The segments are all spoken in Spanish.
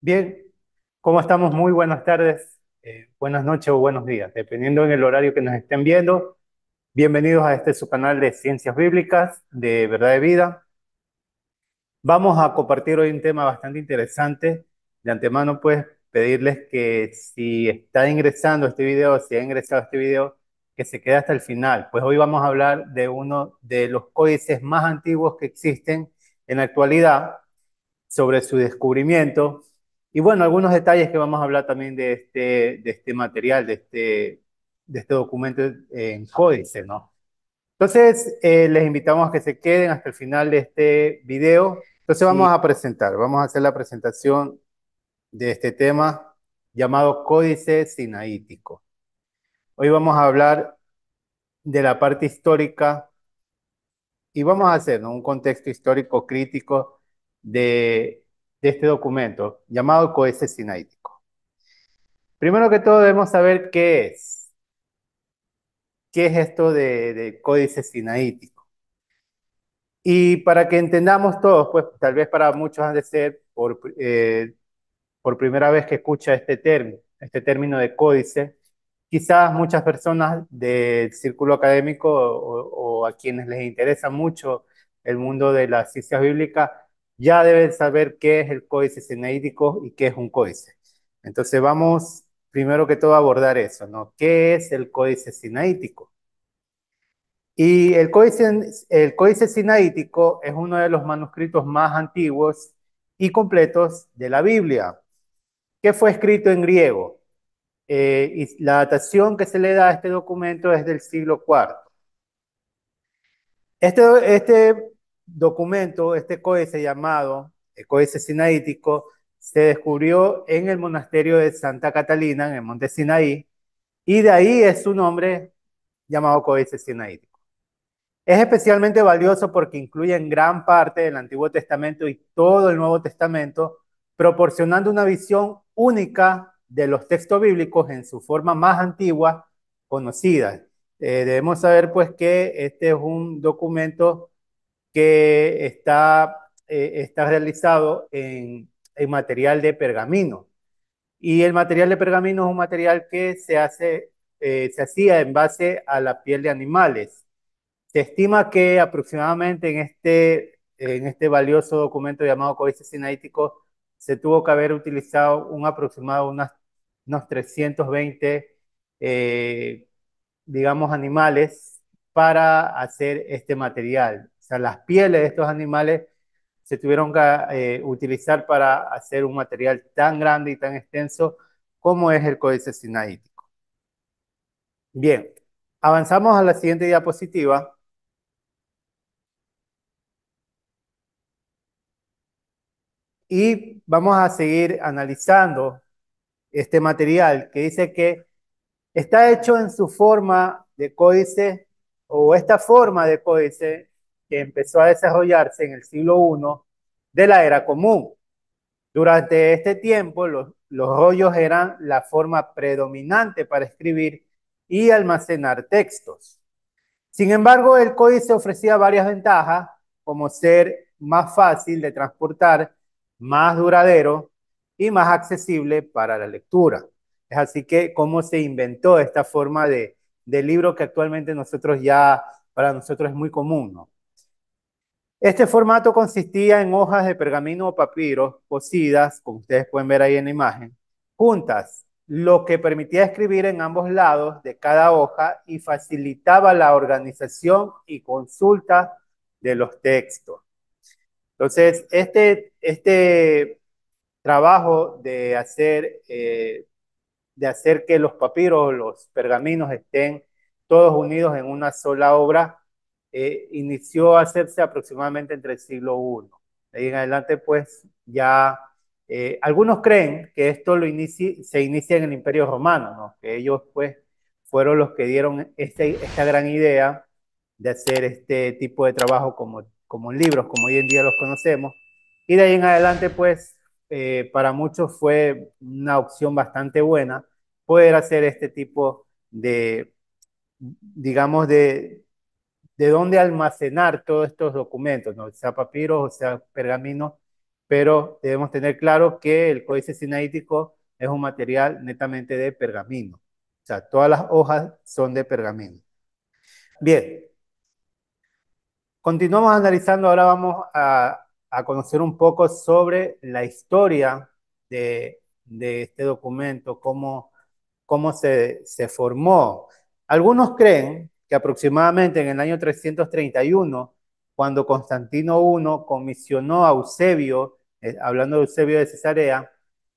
Bien, ¿cómo estamos? Muy buenas tardes, buenas noches o buenos días, dependiendo en el horario que nos estén viendo. Bienvenidos a este su canal de Ciencias Bíblicas, de Verdad de Vida. Vamos a compartir hoy un tema bastante interesante. De antemano, pues, pedirles que si está ingresando a este video, si ha ingresado a este video, que se quede hasta el final. Pues hoy vamos a hablar de uno de los códices más antiguos que existen en la actualidad, sobre su descubrimiento y bueno, algunos detalles que vamos a hablar también de este material, de este documento en códice, ¿no? Entonces, les invitamos a que se queden hasta el final de este video. Entonces vamos a hacer la presentación de este tema llamado Códice Sinaítico. Hoy vamos a hablar de la parte histórica y vamos a hacer, ¿no?, un contexto histórico crítico de este documento llamado Códice Sinaítico. Primero que todo debemos saber qué es esto de Códice Sinaítico. Y para que entendamos todos, pues tal vez para muchos han de ser por primera vez que escucha este término de códice. Quizás muchas personas del círculo académico o a quienes les interesa mucho el mundo de las ciencias bíblicas ya deben saber qué es el códice sinaítico y qué es un códice. Entonces vamos primero que todo a abordar eso, ¿no? ¿Qué es el códice sinaítico? Y el códice sinaítico es uno de los manuscritos más antiguos y completos de la Biblia, que fue escrito en griego. Y la datación que se le da a este documento es del siglo IV. Este documento, este códice llamado el Códice Sinaítico, se descubrió en el monasterio de Santa Catalina, en el monte Sinaí, y de ahí es su nombre llamado Códice Sinaítico. Es especialmente valioso porque incluye en gran parte del Antiguo Testamento y todo el Nuevo Testamento, proporcionando una visión única de los textos bíblicos en su forma más antigua conocida. Debemos saber pues que este es un documento que está realizado en material de pergamino. Y el material de pergamino es un material que se hacía en base a la piel de animales. Se estima que aproximadamente en este valioso documento llamado Códice Sinaítico se tuvo que haber utilizado un aproximado de unos 320, eh, digamos, animales para hacer este material. O sea, las pieles de estos animales se tuvieron que utilizar para hacer un material tan grande y tan extenso como es el Códice Sinaítico. Bien, avanzamos a la siguiente diapositiva. Y vamos a seguir analizando este material que dice que está hecho en su forma de códice o esta forma de códice que empezó a desarrollarse en el siglo I de la era común. Durante este tiempo, los rollos eran la forma predominante para escribir y almacenar textos. Sin embargo, el códice ofrecía varias ventajas, como ser más fácil de transportar, más duradero y más accesible para la lectura. Es así que cómo se inventó esta forma de libro que actualmente para nosotros es muy común, ¿no? Este formato consistía en hojas de pergamino o papiro cosidas, como ustedes pueden ver ahí en la imagen, juntas, lo que permitía escribir en ambos lados de cada hoja y facilitaba la organización y consulta de los textos. Entonces, este trabajo de hacer que los papiros, los pergaminos estén todos unidos en una sola obra, inició a hacerse aproximadamente entre el siglo I. De ahí en adelante, pues ya algunos creen que esto se inicia en el Imperio Romano, ¿no? Que ellos pues fueron los que dieron esta gran idea de hacer este tipo de trabajo como libros, como hoy en día los conocemos. Y de ahí en adelante, pues para muchos fue una opción bastante buena poder hacer este tipo digamos, de dónde almacenar todos estos documentos, ¿no? Sea papiros o sea pergaminos, pero debemos tener claro que el códice sinaítico es un material netamente de pergamino. O sea, todas las hojas son de pergamino. Bien, continuamos analizando, ahora vamos a conocer un poco sobre la historia de este documento, cómo se formó. Algunos creen que aproximadamente en el año 331, cuando Constantino I comisionó a Eusebio, hablando de Eusebio de Cesarea,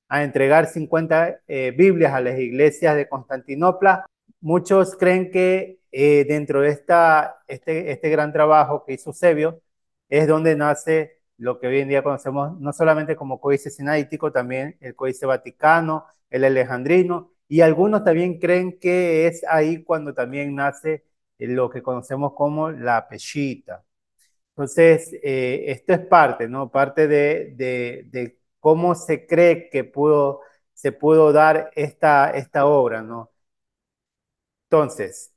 a entregar 50 Biblias a las iglesias de Constantinopla. Muchos creen que dentro de este gran trabajo que hizo Eusebio es donde nace lo que hoy en día conocemos no solamente como Códice Sinaítico, también el Códice Vaticano, el Alejandrino, y algunos también creen que es ahí cuando también nace lo que conocemos como la Peshitta. Entonces, esto es parte, ¿no? Parte de cómo se cree que se pudo dar esta obra, ¿no? Entonces,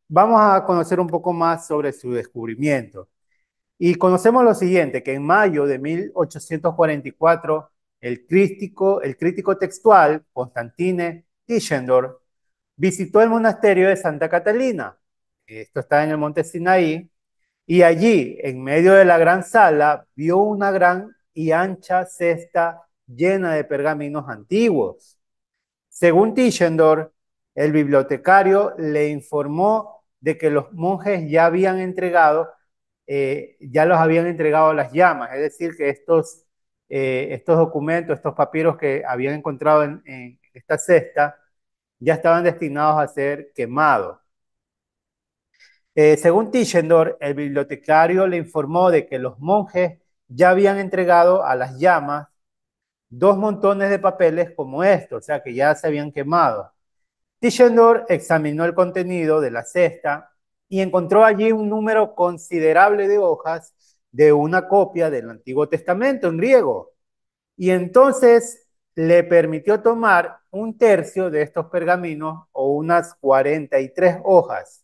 vamos a conocer un poco más sobre su descubrimiento. Y conocemos lo siguiente, que en mayo de 1844, el crítico textual Constantine Tischendorf visitó el monasterio de Santa Catalina. Esto está en el monte Sinaí. Y allí, en medio de la gran sala, vio una gran y ancha cesta llena de pergaminos antiguos. Según Tischendorf, el bibliotecario le informó de que los monjes ya los habían entregado a las llamas, es decir, que estos documentos, estos papiros que habían encontrado en esta cesta, ya estaban destinados a ser quemados. Según Tischendorf, el bibliotecario le informó de que los monjes ya habían entregado a las llamas 2 montones de papeles como estos, o sea que ya se habían quemado. Tischendorf examinó el contenido de la cesta y encontró allí un número considerable de hojas de una copia del Antiguo Testamento en griego. Y entonces le permitió tomar 1/3 de estos pergaminos o unas 43 hojas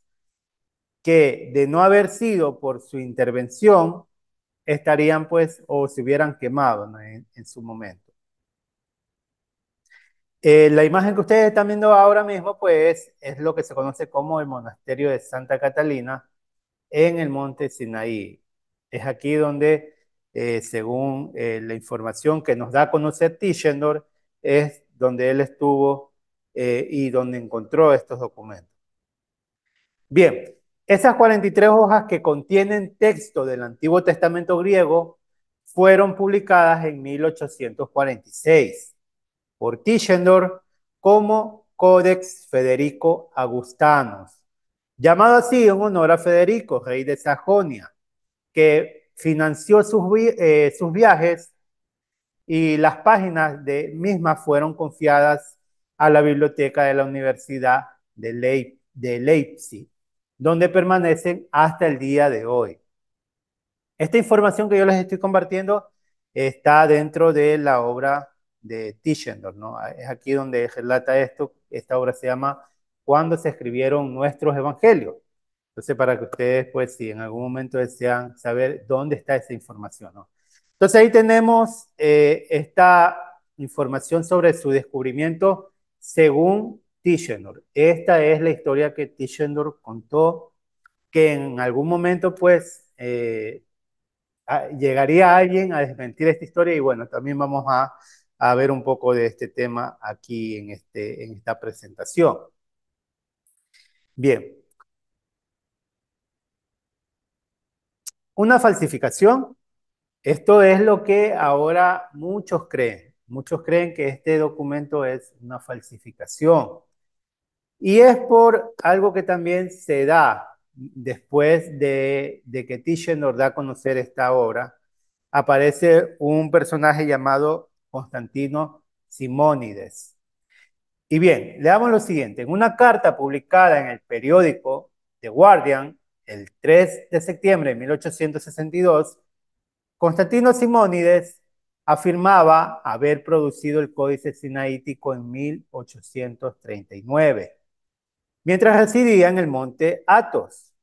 que de no haber sido por su intervención estarían pues o se hubieran quemado, ¿no? en su momento. La imagen que ustedes están viendo ahora mismo, pues, es lo que se conoce como el monasterio de Santa Catalina en el monte Sinaí. Es aquí donde, según la información que nos da a conocer Tischendorf, es donde él estuvo y donde encontró estos documentos. Bien, esas 43 hojas que contienen texto del Antiguo Testamento griego fueron publicadas en 1846 por Tischendorf como Codex Federico Augustanus, llamado así en honor a Federico, rey de Sajonia, que financió sus viajes y las páginas mismas fueron confiadas a la biblioteca de la Universidad de Leipzig, donde permanecen hasta el día de hoy. Esta información que yo les estoy compartiendo está dentro de la obra de Tischendorf, ¿no? Es aquí donde relata esto. Esta obra se llama ¿Cuándo se escribieron nuestros evangelios? Entonces, para que ustedes, pues, si en algún momento desean saber dónde está esa información, ¿no? Entonces, ahí tenemos esta información sobre su descubrimiento según Tischendorf. Esta es la historia que Tischendorf contó, que en algún momento, pues, llegaría alguien a desmentir esta historia y bueno, también vamos a ver un poco de este tema aquí en esta presentación. Bien, una falsificación, esto es lo que ahora muchos creen. Muchos creen que este documento es una falsificación. Y es por algo que también se da después de que Tischendorf da a conocer esta obra. Aparece un personaje llamado Constantino Simónides. Y bien, leamos lo siguiente. En una carta publicada en el periódico The Guardian el 3 de septiembre de 1862, Constantino Simónides afirmaba haber producido el Códice Sinaítico en 1839, mientras residía en el monte Athos,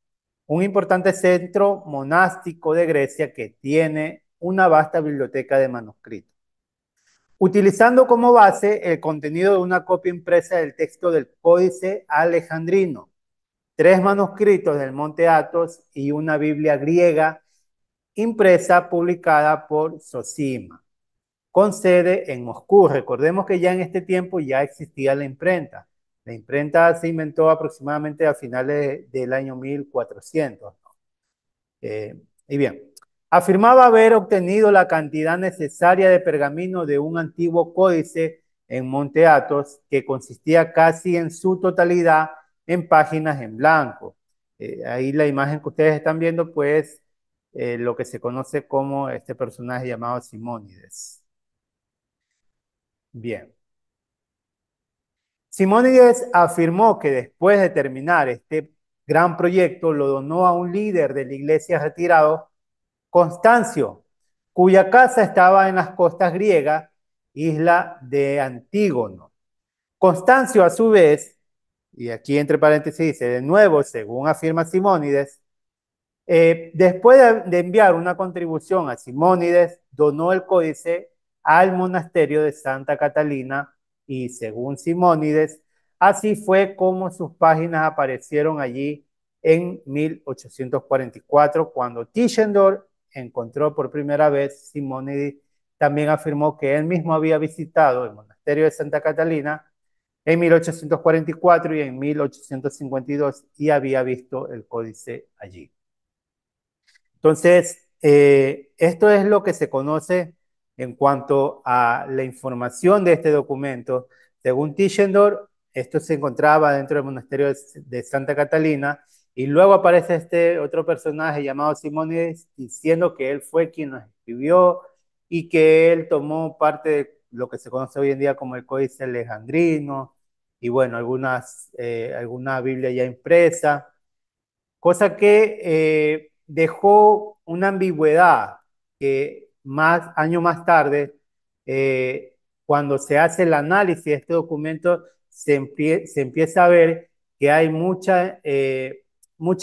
un importante centro monástico de Grecia que tiene una vasta biblioteca de manuscritos, utilizando como base el contenido de una copia impresa del texto del Códice Alejandrino, 3 manuscritos del Monte Athos y una Biblia griega impresa publicada por Zosima, con sede en Moscú. Recordemos que ya en este tiempo ya existía la imprenta. La imprenta se inventó aproximadamente a finales del año 1400. Y bien, afirmaba haber obtenido la cantidad necesaria de pergamino de un antiguo códice en Monte Athos, que consistía casi en su totalidad en páginas en blanco. Ahí la imagen que ustedes están viendo, pues, lo que se conoce como este personaje llamado Simónides. Bien. Simónides afirmó que después de terminar este gran proyecto, lo donó a un líder de la iglesia retirado, Constancio, cuya casa estaba en las costas griegas, isla de Antígono. Constancio, a su vez, y aquí entre paréntesis dice, de nuevo, según afirma Simónides, después de enviar una contribución a Simónides, donó el códice al monasterio de Santa Catalina y, según Simónides, así fue como sus páginas aparecieron allí en 1844, cuando Tischendorf encontró por primera vez. Simónides también afirmó que él mismo había visitado el monasterio de Santa Catalina en 1844 y en 1852 y había visto el códice allí. Entonces, esto es lo que se conoce en cuanto a la información de este documento. Según Tischendorf, esto se encontraba dentro del monasterio de Santa Catalina, y luego aparece este otro personaje llamado Simónides diciendo que él fue quien lo escribió y que él tomó parte de lo que se conoce hoy en día como el Códice Alejandrino y bueno, alguna Biblia ya impresa, cosa que dejó una ambigüedad que años más tarde, cuando se hace el análisis de este documento, se empieza a ver que hay mucha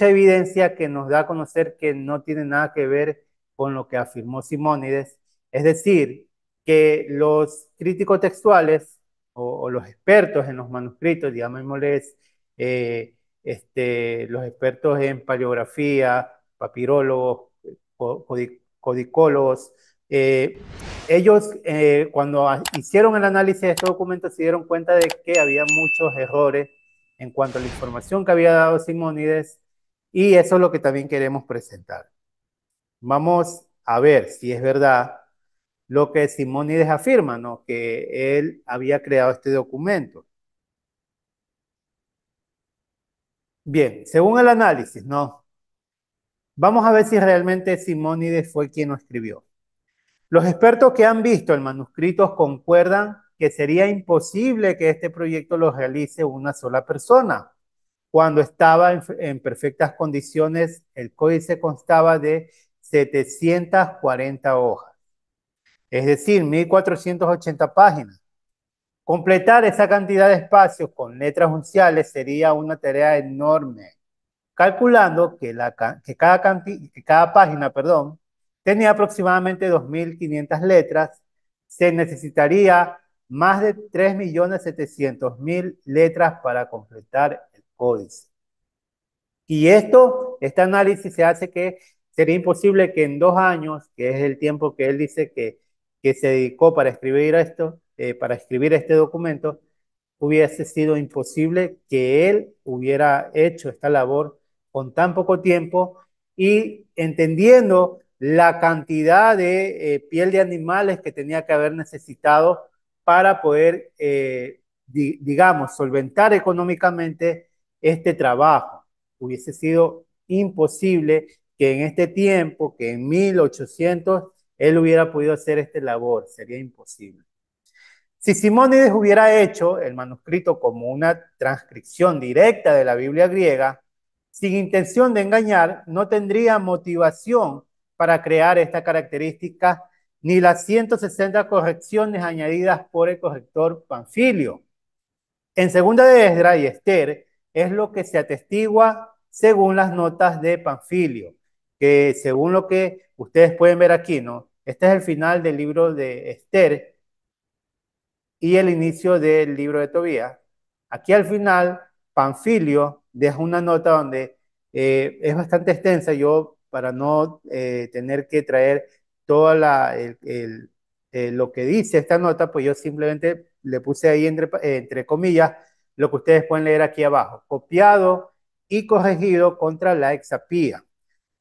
evidencia que nos da a conocer que no tiene nada que ver con lo que afirmó Simónides. Es decir, que los críticos textuales o los expertos en los manuscritos, llamémosles, los expertos en paleografía, papirólogos, codicólogos, ellos cuando hicieron el análisis de estos documentos se dieron cuenta de que había muchos errores en cuanto a la información que había dado Simónides, y eso es lo que también queremos presentar. Vamos a ver si es verdad lo que Simónides afirma, ¿no? Que él había creado este documento. Bien, según el análisis, ¿no? Vamos a ver si realmente Simónides fue quien lo escribió. Los expertos que han visto el manuscrito concuerdan que sería imposible que este proyecto lo realice una sola persona. Cuando estaba en perfectas condiciones, el códice constaba de 740 hojas, es decir, 1480 páginas. Completar esa cantidad de espacios con letras unciales sería una tarea enorme, calculando que cada página, perdón, tenía aproximadamente 2.500 letras. Se necesitaría más de 3.700.000 letras para completar el códice. Y este análisis se hace que sería imposible que en 2 años, que es el tiempo que él dice que se dedicó para escribir para escribir este documento, hubiese sido imposible que él hubiera hecho esta labor con tan poco tiempo, y entendiendo la cantidad de piel de animales que tenía que haber necesitado para poder, digamos, solventar económicamente este trabajo. Hubiese sido imposible que en este tiempo, que en 1800, él hubiera podido hacer esta labor. Sería imposible. Si Simónides hubiera hecho el manuscrito como una transcripción directa de la Biblia griega, sin intención de engañar, no tendría motivación para crear esta característica ni las 160 correcciones añadidas por el corrector Panfilio. En segunda de Esdras y Esther es lo que se atestigua según las notas de Panfilio, que según lo que ustedes pueden ver aquí, ¿no? Este es el final del libro de Esther y el inicio del libro de Tobías. Aquí al final, Panfilio deja una nota donde es bastante extensa. Yo, para no tener que traer toda lo que dice esta nota, pues yo simplemente le puse ahí entre comillas lo que ustedes pueden leer aquí abajo, copiado y corregido contra la exapía.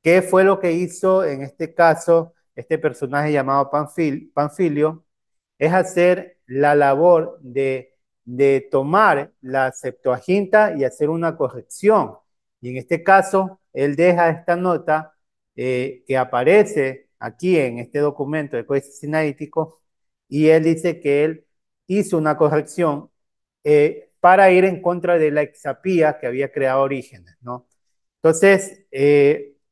¿Qué fue lo que hizo en este caso este personaje llamado Panfilio? Es hacer la labor de tomar la Septuaginta y hacer una corrección. Y en este caso, él deja esta nota que aparece aquí en este documento de Códice Sinaítico, y él dice que él hizo una corrección para ir en contra de la exapía que había creado Orígenes, ¿no? Entonces,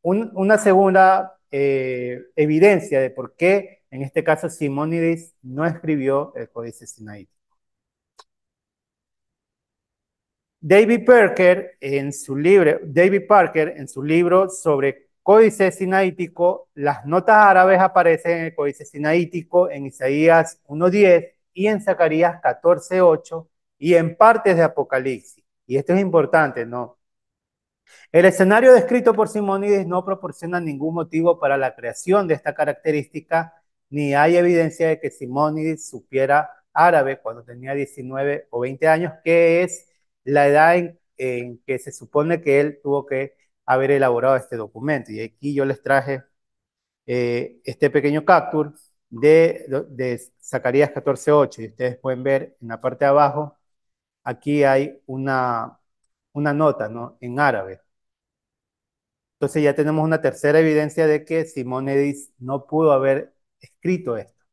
una segunda evidencia de por qué, en este caso, Simónides no escribió el Códice Sinaítico. David Parker, en su libro sobre Códice Sinaítico, las notas árabes aparecen en el Códice Sinaítico, en Isaías 1:10 y en Zacarías 14:8 y en partes de Apocalipsis. Y esto es importante, ¿no? El escenario descrito por Simónides no proporciona ningún motivo para la creación de esta característica, ni hay evidencia de que Simónides supiera árabe cuando tenía 19 o 20 años, que es la edad en que se supone que él tuvo que haber elaborado este documento. Y aquí yo les traje este pequeño capture de Zacarías 14:8, y ustedes pueden ver en la parte de abajo, aquí hay una nota, ¿no?, en árabe. Entonces ya tenemos una tercera evidencia de que Simónides no pudo haber escrito esto.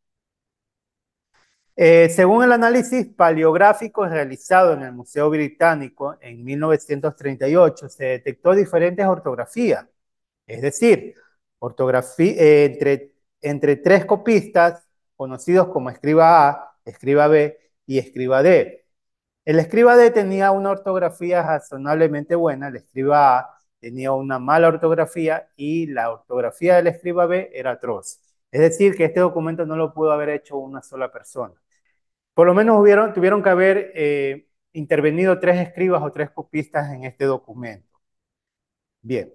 Según el análisis paleográfico realizado en el Museo Británico en 1938, se detectó diferentes ortografías, es decir, entre tres copistas conocidos como escriba A, escriba B y escriba D. El escriba D tenía una ortografía razonablemente buena, el escriba A tenía una mala ortografía y la ortografía del escriba B era atroz. Es decir, que este documento no lo pudo haber hecho una sola persona. Por lo menos tuvieron que haber intervenido tres escribas o tres copistas en este documento. Bien.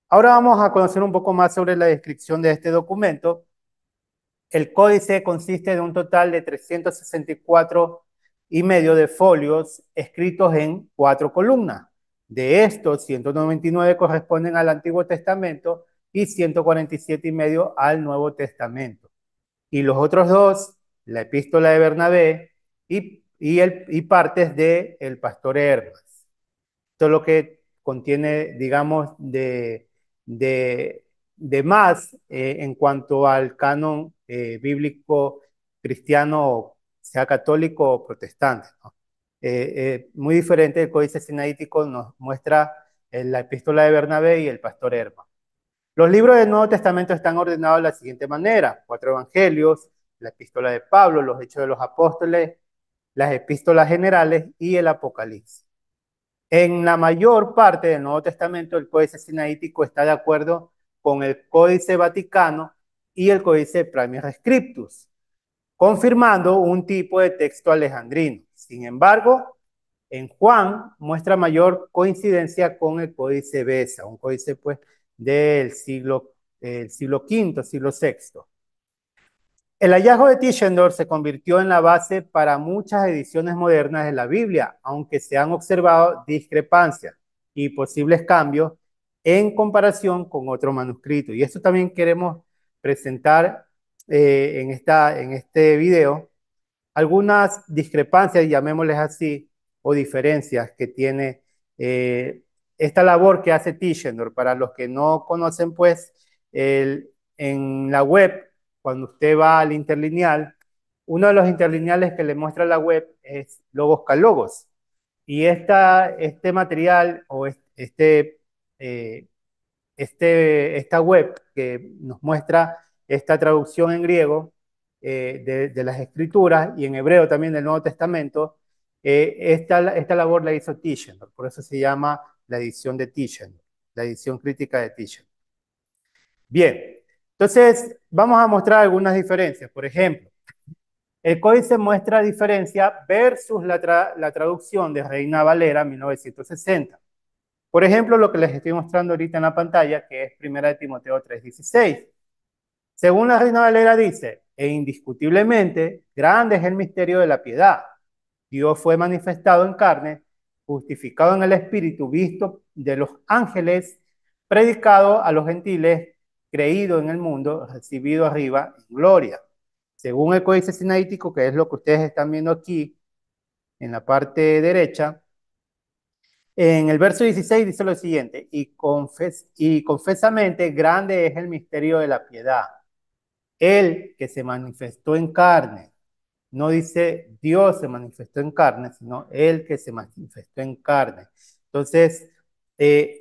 Ahora vamos a conocer un poco más sobre la descripción de este documento. El códice consiste de un total de 364,5 de folios escritos en 4 columnas. De estos, 199 corresponden al Antiguo Testamento y 147,5 al Nuevo Testamento. Y los otros dos, la epístola de Bernabé y partes de El Pastor Hermas. Esto es lo que contiene, digamos, de, de más en cuanto al canon bíblico cristiano, sea católico o protestante, ¿no? Muy diferente, el Códice Sinaítico nos muestra la epístola de Bernabé y el Pastor Herma. Los libros del Nuevo Testamento están ordenados de la siguiente manera: 4 evangelios, la epístola de Pablo, los Hechos de los Apóstoles, las epístolas generales y el Apocalipsis. En la mayor parte del Nuevo Testamento, el Códice Sinaítico está de acuerdo con el Códice Vaticano y el Códice Primera Scriptus, confirmando un tipo de texto alejandrino. Sin embargo, en Juan muestra mayor coincidencia con el Códice Beza, un códice pues del siglo V, siglo VI. El hallazgo de Tischendorf se convirtió en la base para muchas ediciones modernas de la Biblia, aunque se han observado discrepancias y posibles cambios en comparación con otro manuscrito. Y esto también queremos presentar en este video algunas discrepancias, llamémosles así, o diferencias que tiene esta labor que hace Tischendorf. Para los que no conocen, pues, en la web, cuando usted va al interlineal, uno de los interlineales que le muestra la web es Logos Calogos. Y este material o eh, esta web que nos muestra esta traducción en griego de las escrituras y en hebreo también del Nuevo Testamento, esta labor la hizo Tischendorf, por eso se llama la edición de Tischendorf, la edición crítica de Tischendorf. Bien, Entonces, vamos a mostrar algunas diferencias. Por ejemplo, el códice muestra diferencia versus la traducción de Reina Valera 1960. Por ejemplo, lo que les estoy mostrando ahorita en la pantalla, que es 1 Timoteo 3:16. Según la Reina Valera dice, e indiscutiblemente, grande es el misterio de la piedad. Dios fue manifestado en carne, justificado en el Espíritu, visto de los ángeles, predicado a los gentiles, creído en el mundo, recibido arriba en gloria. Según el Códice Sinaítico, que es lo que ustedes están viendo aquí en la parte derecha, en el verso 16 dice lo siguiente, y confesamente grande es el misterio de la piedad. Él que se manifestó en carne, no dice Dios se manifestó en carne, sino Él que se manifestó en carne. Entonces,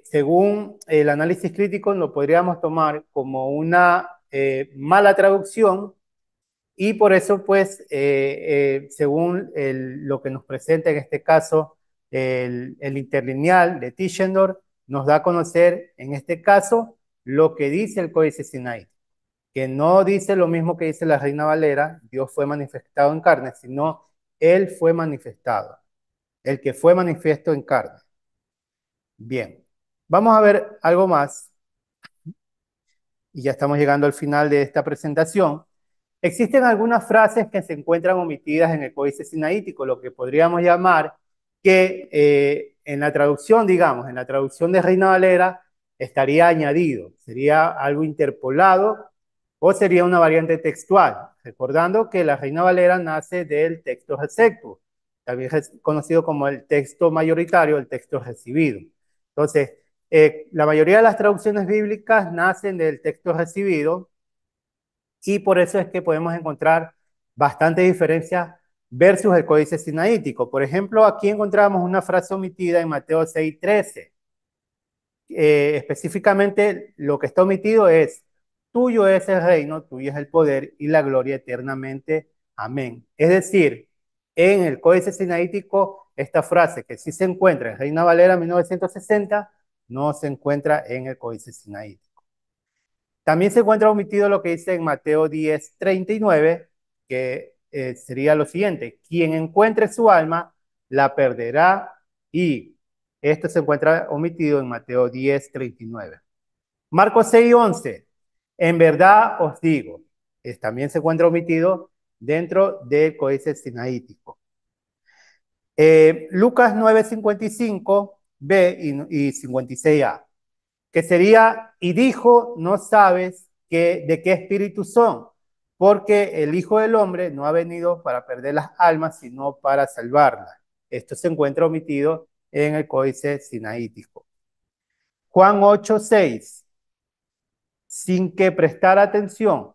según el análisis crítico, lo podríamos tomar como una mala traducción y por eso, pues, según lo que nos presenta en este caso el interlineal de Tischendorf, nos da a conocer en este caso lo que dice el Códice Sinaí, que no dice lo mismo que dice la Reina Valera, Dios fue manifestado en carne, sino Él fue manifestado, el que fue manifiesto en carne. Bien, vamos a ver algo más, y ya estamos llegando al final de esta presentación. Existen algunas frases que se encuentran omitidas en el Códice Sinaítico, lo que podríamos llamar que en la traducción, digamos, en la traducción de Reina Valera, estaría añadido, sería algo interpolado o sería una variante textual, recordando que la Reina Valera nace del texto recepto, también es conocido como el texto mayoritario, el texto recibido. Entonces, la mayoría de las traducciones bíblicas nacen del texto recibido y por eso es que podemos encontrar bastante diferencia versus el códice sinaítico. Por ejemplo, aquí encontramos una frase omitida en Mateo 6:13. Específicamente lo que está omitido es, tuyo es el reino, tuyo es el poder y la gloria eternamente. Amén. Es decir, en el códice sinaítico, esta frase que sí se encuentra en Reina Valera 1960, no se encuentra en el códice sinaítico. También se encuentra omitido lo que dice en Mateo 10:39, que sería lo siguiente, quien encuentre su alma, la perderá, y esto se encuentra omitido en Mateo 10:39. Marcos 6:11, en verdad os digo, también se encuentra omitido dentro del códice sinaítico. Lucas 9:55b y 56a, que sería, y dijo, no sabes de qué espíritu son, porque el Hijo del Hombre no ha venido para perder las almas, sino para salvarlas. Esto se encuentra omitido en el códice sinaítico. Juan 8:6, sin que prestar atención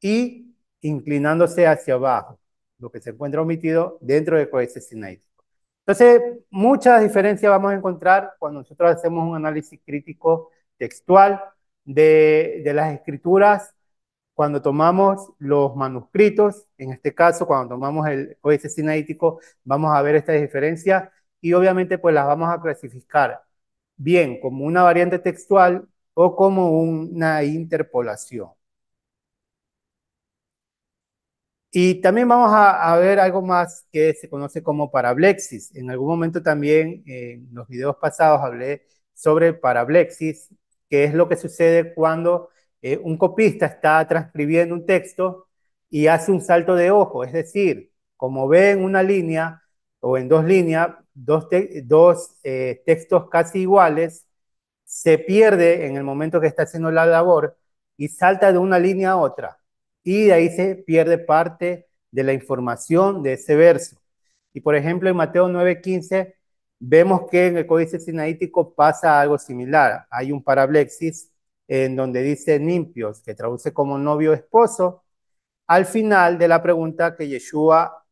y inclinándose hacia abajo, lo que se encuentra omitido dentro del códice sinaítico. Entonces, muchas diferencias vamos a encontrar cuando nosotros hacemos un análisis crítico textual de las escrituras, cuando tomamos los manuscritos, en este caso, cuando tomamos el códice sinaítico, vamos a ver estas diferencias y obviamente pues las vamos a clasificar bien como una variante textual o como una interpolación. Y también vamos a ver algo más que se conoce como parablexis. En algún momento también en los videos pasados hablé sobre parablexis, que es lo que sucede cuando un copista está transcribiendo un texto y hace un salto de ojo. Es decir, como ve en una línea o en dos líneas, dos textos casi iguales, se pierde en el momento que está haciendo la labor y salta de una línea a otra y de ahí se pierde parte de la información de ese verso. Y por ejemplo, en Mateo 9:15 vemos que en el códice sinaítico pasa algo similar. Hay un parablexis en donde dice nimpios, que traduce como novio esposo, al final de la pregunta que Yeshua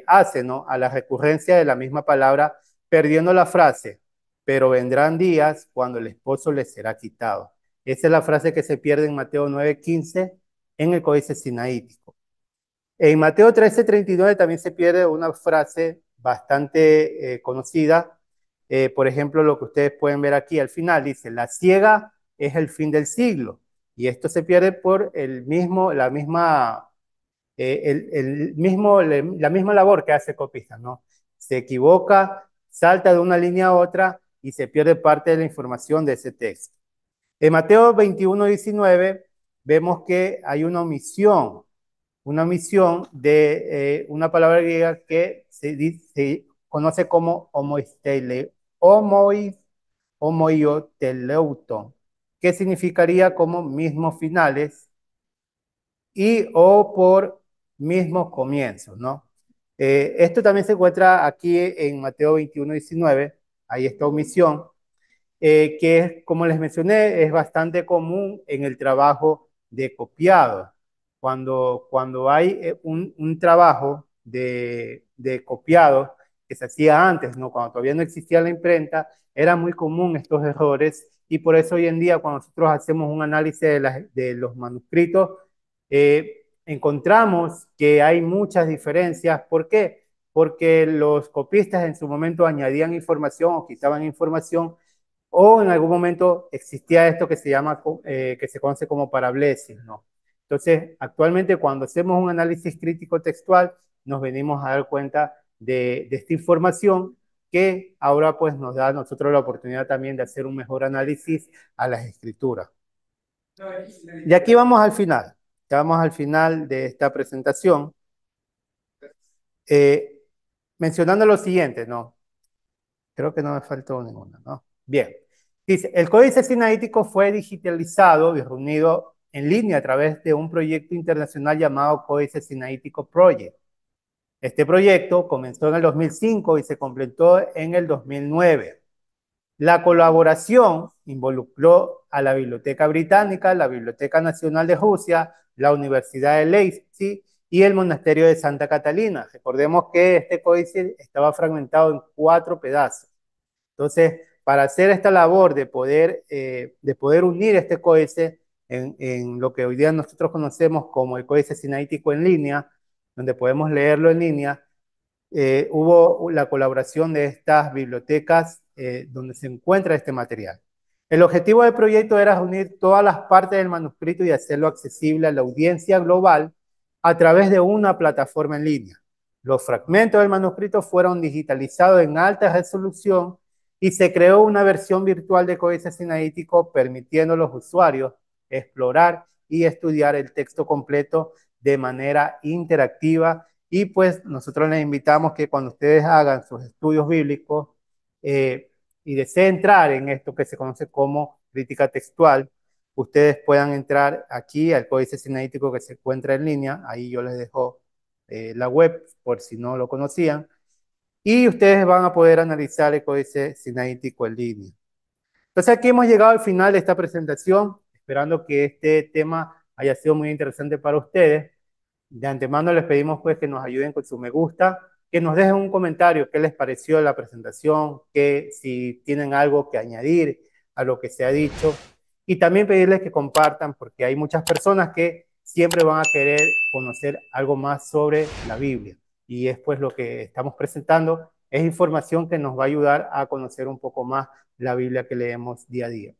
hace, ¿no? A la recurrencia de la misma palabra, perdiendo la frase, pero vendrán días cuando el esposo les será quitado. Esa es la frase que se pierde en Mateo 9:15 en el códice sinaítico. En Mateo 13:39 también se pierde una frase bastante conocida. Por ejemplo, lo que ustedes pueden ver aquí al final dice, la ciega es el fin del siglo. Y esto se pierde por la misma, la misma labor que hace el copista, ¿no? Se equivoca, salta de una línea a otra y se pierde parte de la información de ese texto. En Mateo 21:19 vemos que hay una omisión de una palabra griega que se conoce como homoioteleuton, que significaría como mismos finales y o por mismos comienzos, ¿no? Esto también se encuentra aquí en Mateo 21:19, hay esta omisión, que es, como les mencioné, es bastante común en el trabajo de copiado. Cuando hay un trabajo de copiado que se hacía antes, ¿no? Cuando todavía no existía la imprenta, era muy común estos errores y por eso hoy en día cuando nosotros hacemos un análisis de los manuscritos, encontramos que hay muchas diferencias. ¿Por qué? Porque los copistas en su momento añadían información o quitaban información o en algún momento existía esto que se llama, que se conoce como parablesis, ¿no? Entonces, actualmente cuando hacemos un análisis crítico textual, nos venimos a dar cuenta de esta información que ahora pues nos da a nosotros la oportunidad también de hacer un mejor análisis a las escrituras. Y aquí vamos al final, ya vamos al final de esta presentación, eh, mencionando lo siguiente, ¿no? Creo que no me faltó ninguna, ¿no? Bien. Dice, el códice sinaítico fue digitalizado y reunido en línea a través de un proyecto internacional llamado Códice Sinaítico Project. Este proyecto comenzó en el 2005 y se completó en el 2009. La colaboración involucró a la Biblioteca Británica, la Biblioteca Nacional de Rusia, la Universidad de Leipzig y el Monasterio de Santa Catalina. Recordemos que este códice estaba fragmentado en 4 pedazos. Entonces, para hacer esta labor de poder unir este códice en lo que hoy día nosotros conocemos como el códice sinaítico en línea, donde podemos leerlo en línea, hubo la colaboración de estas bibliotecas donde se encuentra este material. El objetivo del proyecto era reunir todas las partes del manuscrito y hacerlo accesible a la audiencia global a través de una plataforma en línea. Los fragmentos del manuscrito fueron digitalizados en alta resolución y se creó una versión virtual de códice sinaítico permitiendo a los usuarios explorar y estudiar el texto completo de manera interactiva. Y pues nosotros les invitamos que cuando ustedes hagan sus estudios bíblicos y deseen entrar en esto que se conoce como crítica textual, ustedes puedan entrar aquí al códice sinaítico que se encuentra en línea. Ahí yo les dejo la web por si no lo conocían. Y ustedes van a poder analizar el códice sinaítico en línea. Entonces aquí hemos llegado al final de esta presentación, esperando que este tema haya sido muy interesante para ustedes. De antemano les pedimos pues que nos ayuden con su me gusta, que nos dejen un comentario qué les pareció la presentación, que si tienen algo que añadir a lo que se ha dicho y también pedirles que compartan porque hay muchas personas que siempre van a querer conocer algo más sobre la Biblia y es pues lo que estamos presentando, es información que nos va a ayudar a conocer un poco más la Biblia que leemos día a día.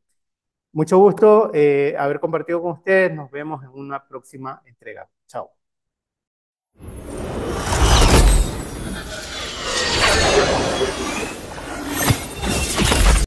Mucho gusto haber compartido con ustedes, nos vemos en una próxima entrega. Chao.